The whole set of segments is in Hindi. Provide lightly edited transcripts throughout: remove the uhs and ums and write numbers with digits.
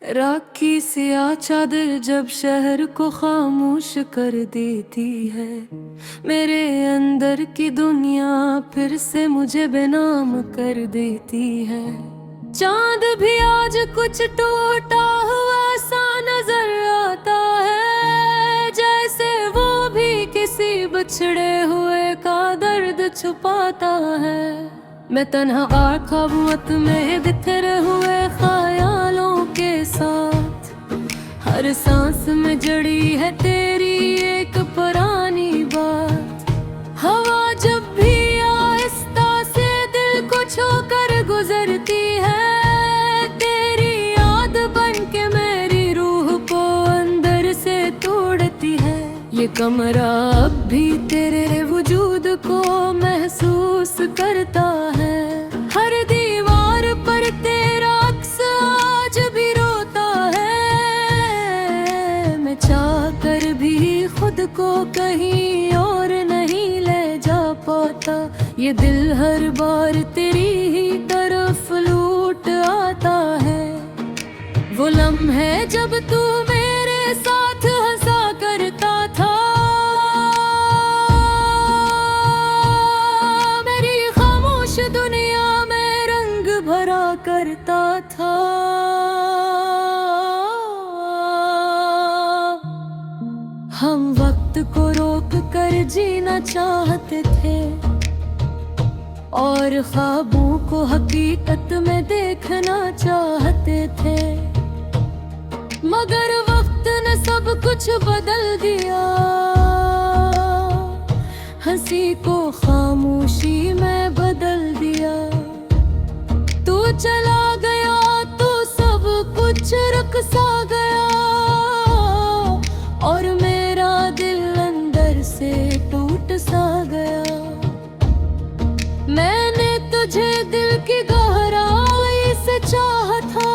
राखी सिया चादर जब शहर को खामोश कर देती है, मेरे अंदर की दुनिया फिर से मुझे बेनाम कर देती है। चांद भी आज कुछ टूटा हुआ सा नजर आता है, जैसे वो भी किसी बिछड़े हुए का दर्द छुपाता है। मैं तन्हा और ख्वाबों में बिखरे हुए ख्यालों के साथ, हर सांस में जड़ी है तेरी एक पुरानी बात। हवा जब भी आहिस्ता से दिल को छूकर गुजरती है, तेरी याद बन के मेरी रूह को अंदर से तोड़ती है। ये कमरा अब भी तेरे वजूद को महसूस करता है, हर दीवार पर तेरा अक्स आज भी रोता है। मैं चाह कर भी खुद को कहीं और नहीं ले जा पाता, ये दिल हर बार तेरी ही तरफ लूट आता है। वो लम्हे जब तू मेरे साथ हंसा करता था, मेरी खामोश दुनिया में रंग भरा करता था। हम वक्त को रोक कर जीना चाहते थे और ख्वाबों को हकीकत में देखना चाहते थे, मगर वक्त ने सब कुछ बदल दिया। हंसी को खामोशी में बदल दिया। तू चला गया तो सब कुछ रुक सा गया, और मेरा दिल अंदर से टूट सा गया। मैंने तुझे दिल की गहराई से चाहा था,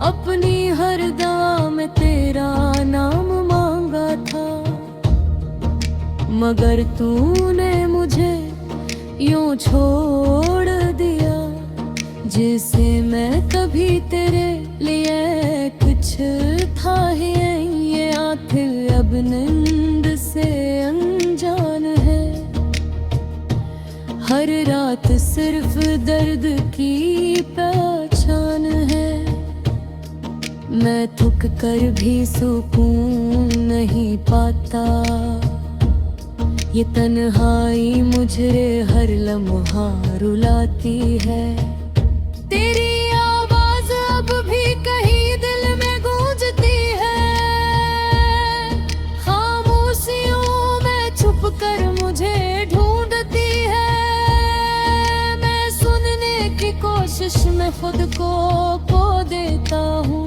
अपनी हर दुआ में तेरा नाम मांगा था, मगर तूने मुझे यूं छोड़ दिया, जैसे मैं कभी तेरे लिए कुछ था ही नहीं। ये आंखें अब नींद से अनजान है, हर रात सिर्फ दर्द की पहचान है। मैं थक कर भी सुकून नहीं पाता, ये तन्हाई मुझे हर लम्हा रुलाती है। तेरी आवाज अब भी कहीं दिल में गूंजती है, खामोशियों में छुप कर मुझे ढूंढती है। मैं सुनने की कोशिश में खुद को खो देता हूँ,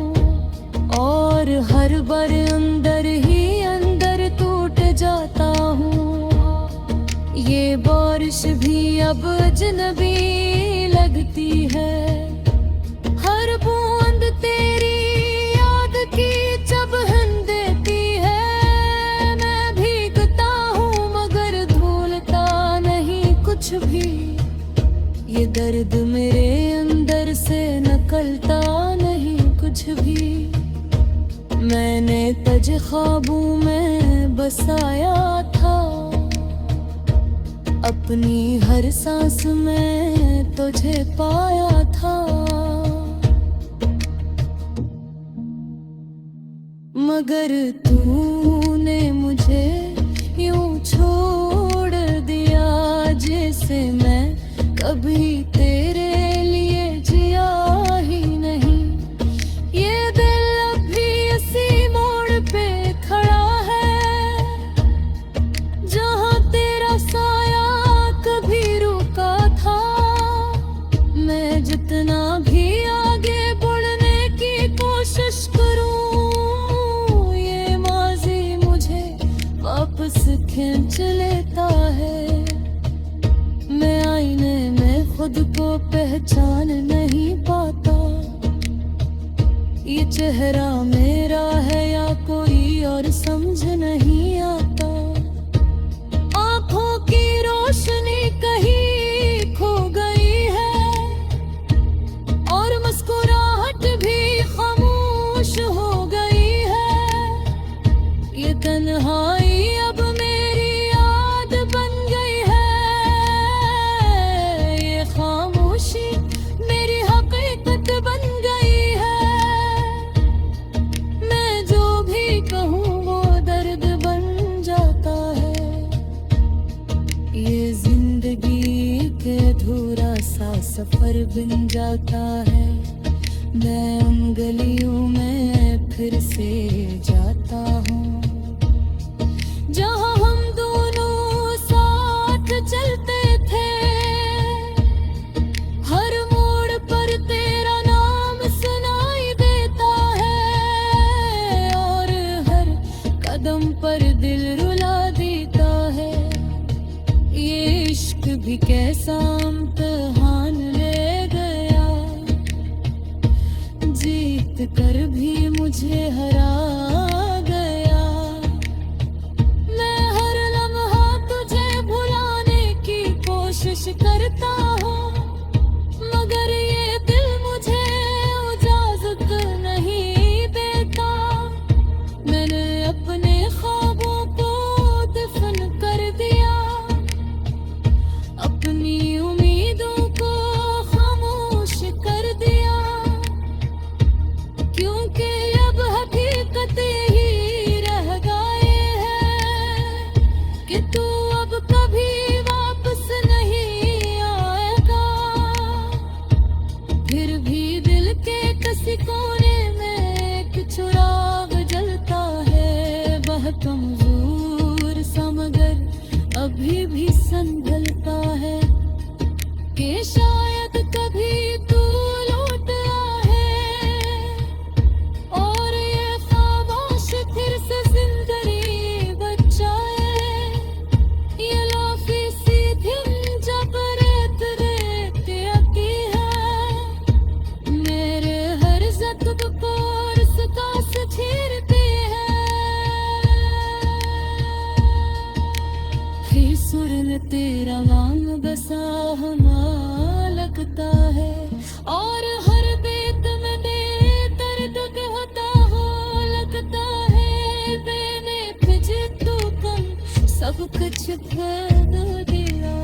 और हर बार अंदर ही अंदर टूट जाता हूँ। ये बारिश भी अब अजनबी लगती है, हर बूंद तेरी याद की जब हिल देती है। मैं भीगता हूँ मगर धुलता नहीं कुछ भी, ये दर्द मेरे अंदर से निकलता नहीं कुछ भी। मैंने तुझे ख्वाबों में बसाया था, अपनी हर सांस में तुझे पाया था, मगर तूने मुझे यूं छोड़ दिया, जैसे मैं कभी तेरे लिए जिया ही नहीं। ये दिल अब भी इसी मोड़ पे खड़ा है, जहाँ तेरा साया कभी रुका था। मैं जितना भी आगे बढ़ने की कोशिश करूं, ये माजी मुझे वापस खींच लेता है। मैं आईने में खुद को पहचान नहीं पाता, ये चेहरा मेरा है या कोई और समझ नहीं आता। आँखों की रोशनी कहीं खो गई है, और मुस्कुराहट भी सफर बिन जाता है, मैं उन गलियों में फिर से जाता हूँ जहाँ हम दोनों साथ चलते थे। हर मोड़ पर तेरा नाम सुनाई देता है और हर कदम पर दिल रुला देता है। ये इश्क भी कैसा इम्तिहान ले गया, जीत कर भी मुझे हरा गया। मैं हर लम्हा तुझे भुलाने की कोशिश करता हूँ, मगर ये दिल मुझे इजाजत नहीं देता। मैंने अपने ख्वाबों को दफन कर दिया, अपनी उम्मीदों को खामोश कर दिया, क्योंकि अब हकीकत ही रह गए है कि तू अब कभी वापस नहीं आएगा। फिर भी दिल के किसी कोने में एक चिराग जलता है, वह कमजोर सा मगर अभी भी संभलता है कि शायद कभी तू लौट आए और ये खामोश फिर से जिंदगी बचाए। ये लाफी सी दिन जब रेत रेत आती है, मेरे हर जख्म को उसका से चीरती है। फिर सुर में तेरा नाम बसा हुआ लगता है और हर बेत में मेरे दर्द कहता हो लगता है। मैंने तुझे तू कम सब कुछ फेंक दिया,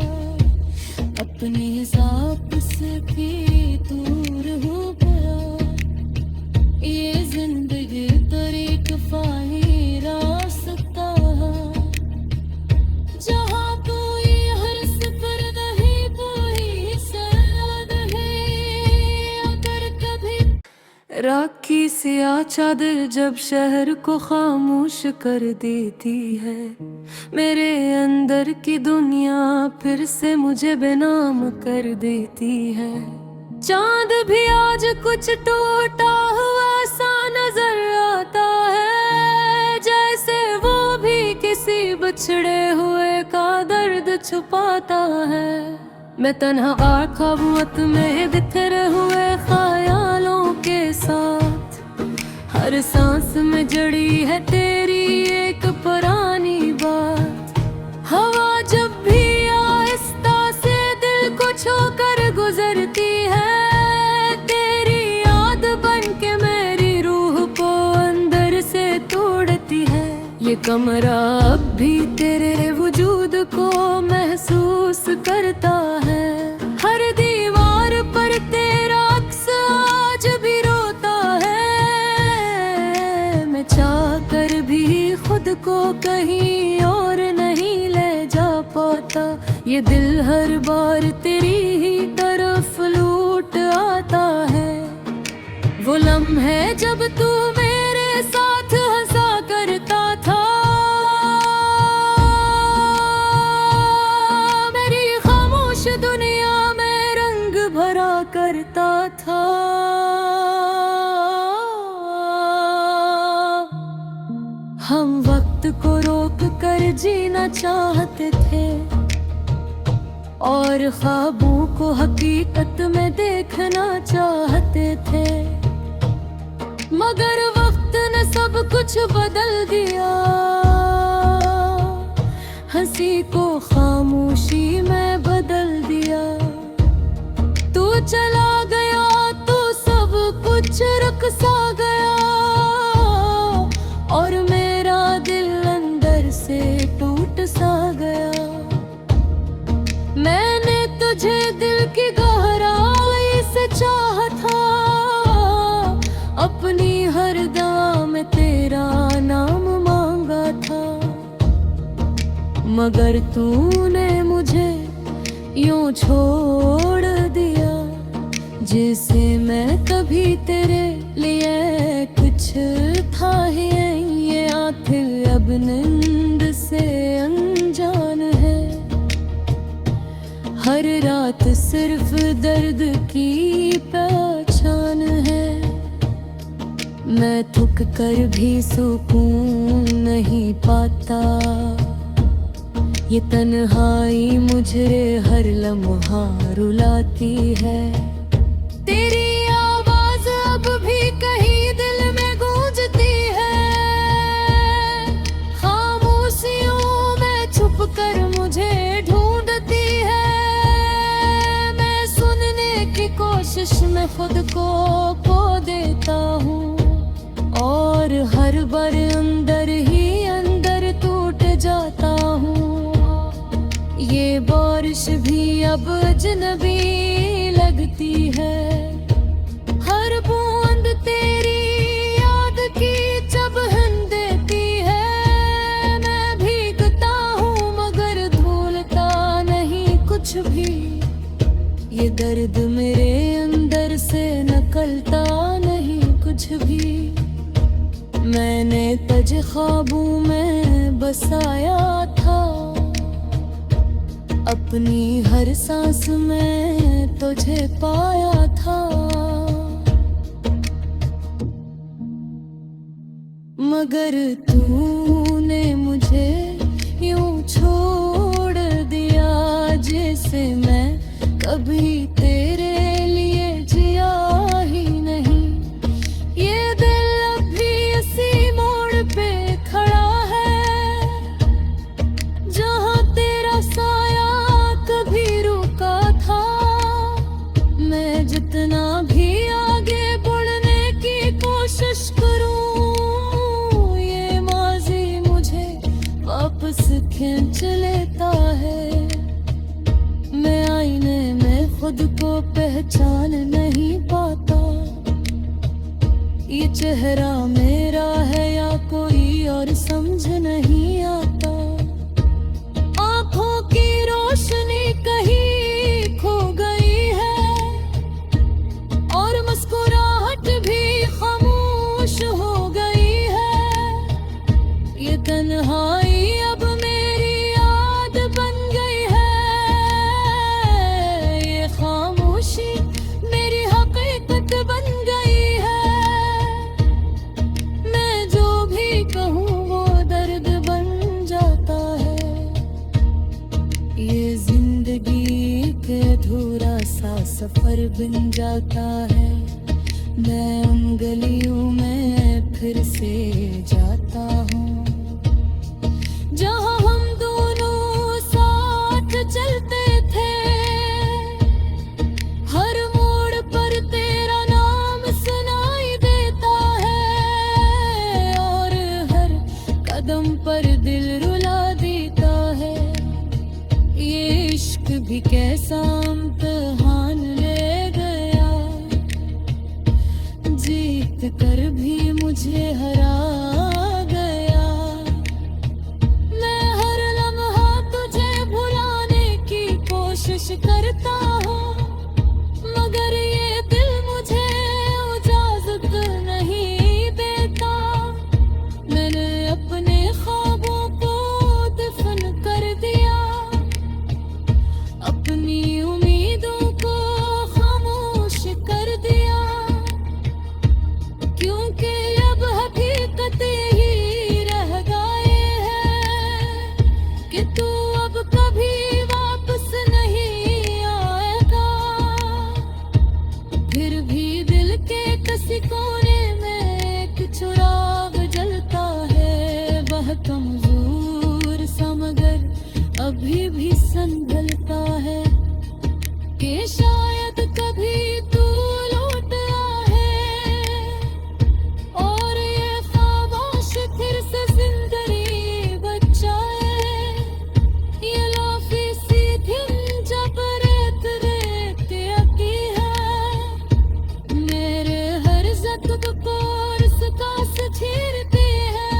अपने हिसाब से भी दूर हो गया। ये जिंदगी तरीक फाही रास्ता जहाँ कोई हर सफर नहीं, कोई सयाद है। अगर कभी राखी सिया चादर जब शहर को खामोश कर देती है, मेरे अंदर की दुनिया फिर से मुझे बेनाम कर देती है। चांद भी आज कुछ टूटा हुआ सा नजर आता है, जैसे वो भी किसी बिछड़े हुए का दर्द छुपाता है। मैं तन्हा खाबूत में बिखरे हुए ख्यालों के साथ, हर सांस में जड़ी है तेरी एक पुरानी बात। हवा जब भी आहिस्ता से दिल को छूकर गुजरती है, तेरी याद बन के मेरी रूह को अंदर से तोड़ती है। ये कमरा अब भी तेरे वजूद को महसूस करता है, हर दीवार पर तेरा अक्स आज भी रोता है। मैं चाह कर भी खुद को कहीं और नहीं ले जा पाता, ये दिल हर बार तेरी ही तरफ लूट आता है। वो लम्हे जब तू मेरे साथ हंसा करता था, मेरी खामोश दुनिया में रंग भरा करता था। हम वक्त को रोक कर जीना चाहते थे और ख्वाबों को हकीकत में देखना चाहते थे, मगर वक्त ने सब कुछ बदल दिया। हंसी को खामोशी में बदल दिया। तू चला गया तो सब कुछ रुक सा गया और मेरा दिल अंदर से टूट सा गया। मैंने तुझे दिल की गहराई से चाहा था, अपनी हर दुआ में तेरा नाम मांगा था, मगर तूने मुझे यूं छोड़ दिया। जिसे मैं कभी तेरे लिए कुछ था ही नहीं, ये आखिर अब नींद से अनजान है। हर रात सिर्फ दर्द की पहचान है। मैं थक कर भी सुकून नहीं पाता, ये तन्हाई मुझे हर लम्हा रुलाती है। तेरी आवाज अब भी कहीं दिल में गूंजती है, खामोशियों में छुप कर मुझे ढूंढती है। मैं सुनने की कोशिश में खुद को खो देता हूँ, और हर बार अंदर ही अंदर टूट जाता हूँ। ये बारिश भी अब अजनबी लगती है, हर बूंद तेरी याद की चुभन देती है। मैं भीगता हूँ मगर धुलता नहीं कुछ भी, ये दर्द मेरे अंदर से निकलता नहीं कुछ भी। मैंने तुझे ख्वाबों में बसाया था, अपनी हर सांस में तुझे पाया था। मगर तूने मुझे यूं छोड़ दिया, जैसे मैं कभी तेरे लिए जिया ही नहीं। ये दिल अब भी इसी मोड़ पे खड़ा है, जहाँ तेरा साया कभी रुका था। मैं जितना भी आगे बढ़ने की कोशिश करूं, ये माजी मुझे वापस खींच लेता है। मैं आईने में खुद को पहचान नहीं पाता, ये चेहरा मेरा है या कोई और समझ नहीं आता। आँखों की रोशनी कहीं खो गई है, और मुस्कुराहट भी खामोश हो गई है। ये तन्हाई अब मेरी याद बन गई है, ये खामोशी मेरी हकीकत बन गई है। मैं जो भी कहूँ वो दर्द बन जाता है। ये जिंदगी के अधूरा सा सफर बन जाता है। मैं उन गलियों में फिर से जाता हूँ, जहाँ हम दोनों साथ चलते थे। हर मोड़ पर तेरा नाम सुनाई देता है, और हर कदम पर दिल रुला देता है। ये इश्क भी कैसा इम्तिहान ले गया, जीत कर भी मुझे हरा गया। मैं हर लम्हा तुझे भुलाने की कोशिश करता हूँ, मगर ये दिल मुझे इजाजत नहीं देता। मैंने अपने ख्वाबों को दफन कर दिया, अपनी उम्मीदों को खामोश कर दिया। क्योंकि अब हकीकत ही रह गए हैं कि तू अब कभी वापस नहीं आएगा। फिर भी दिल के किसी कोने में एक चिराग जलता है, वह कमजोर सा मगर अभी भी संभलता है। कि शायद कभी तू लौट आए, और ये खामोश फिर से जिंदगी बचाए। ये लाफी सी दिन जब रेत रेत अकी है, मेरे हर जख्म को उसका से छीरती है।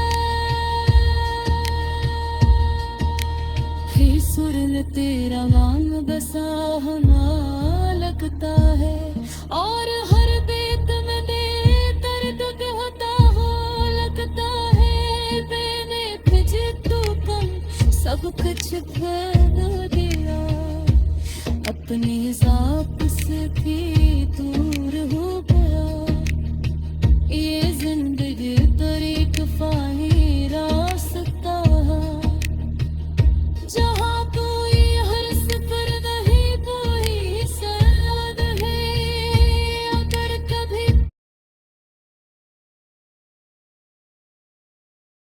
फिर सुर तेरा नाम बसा हमारा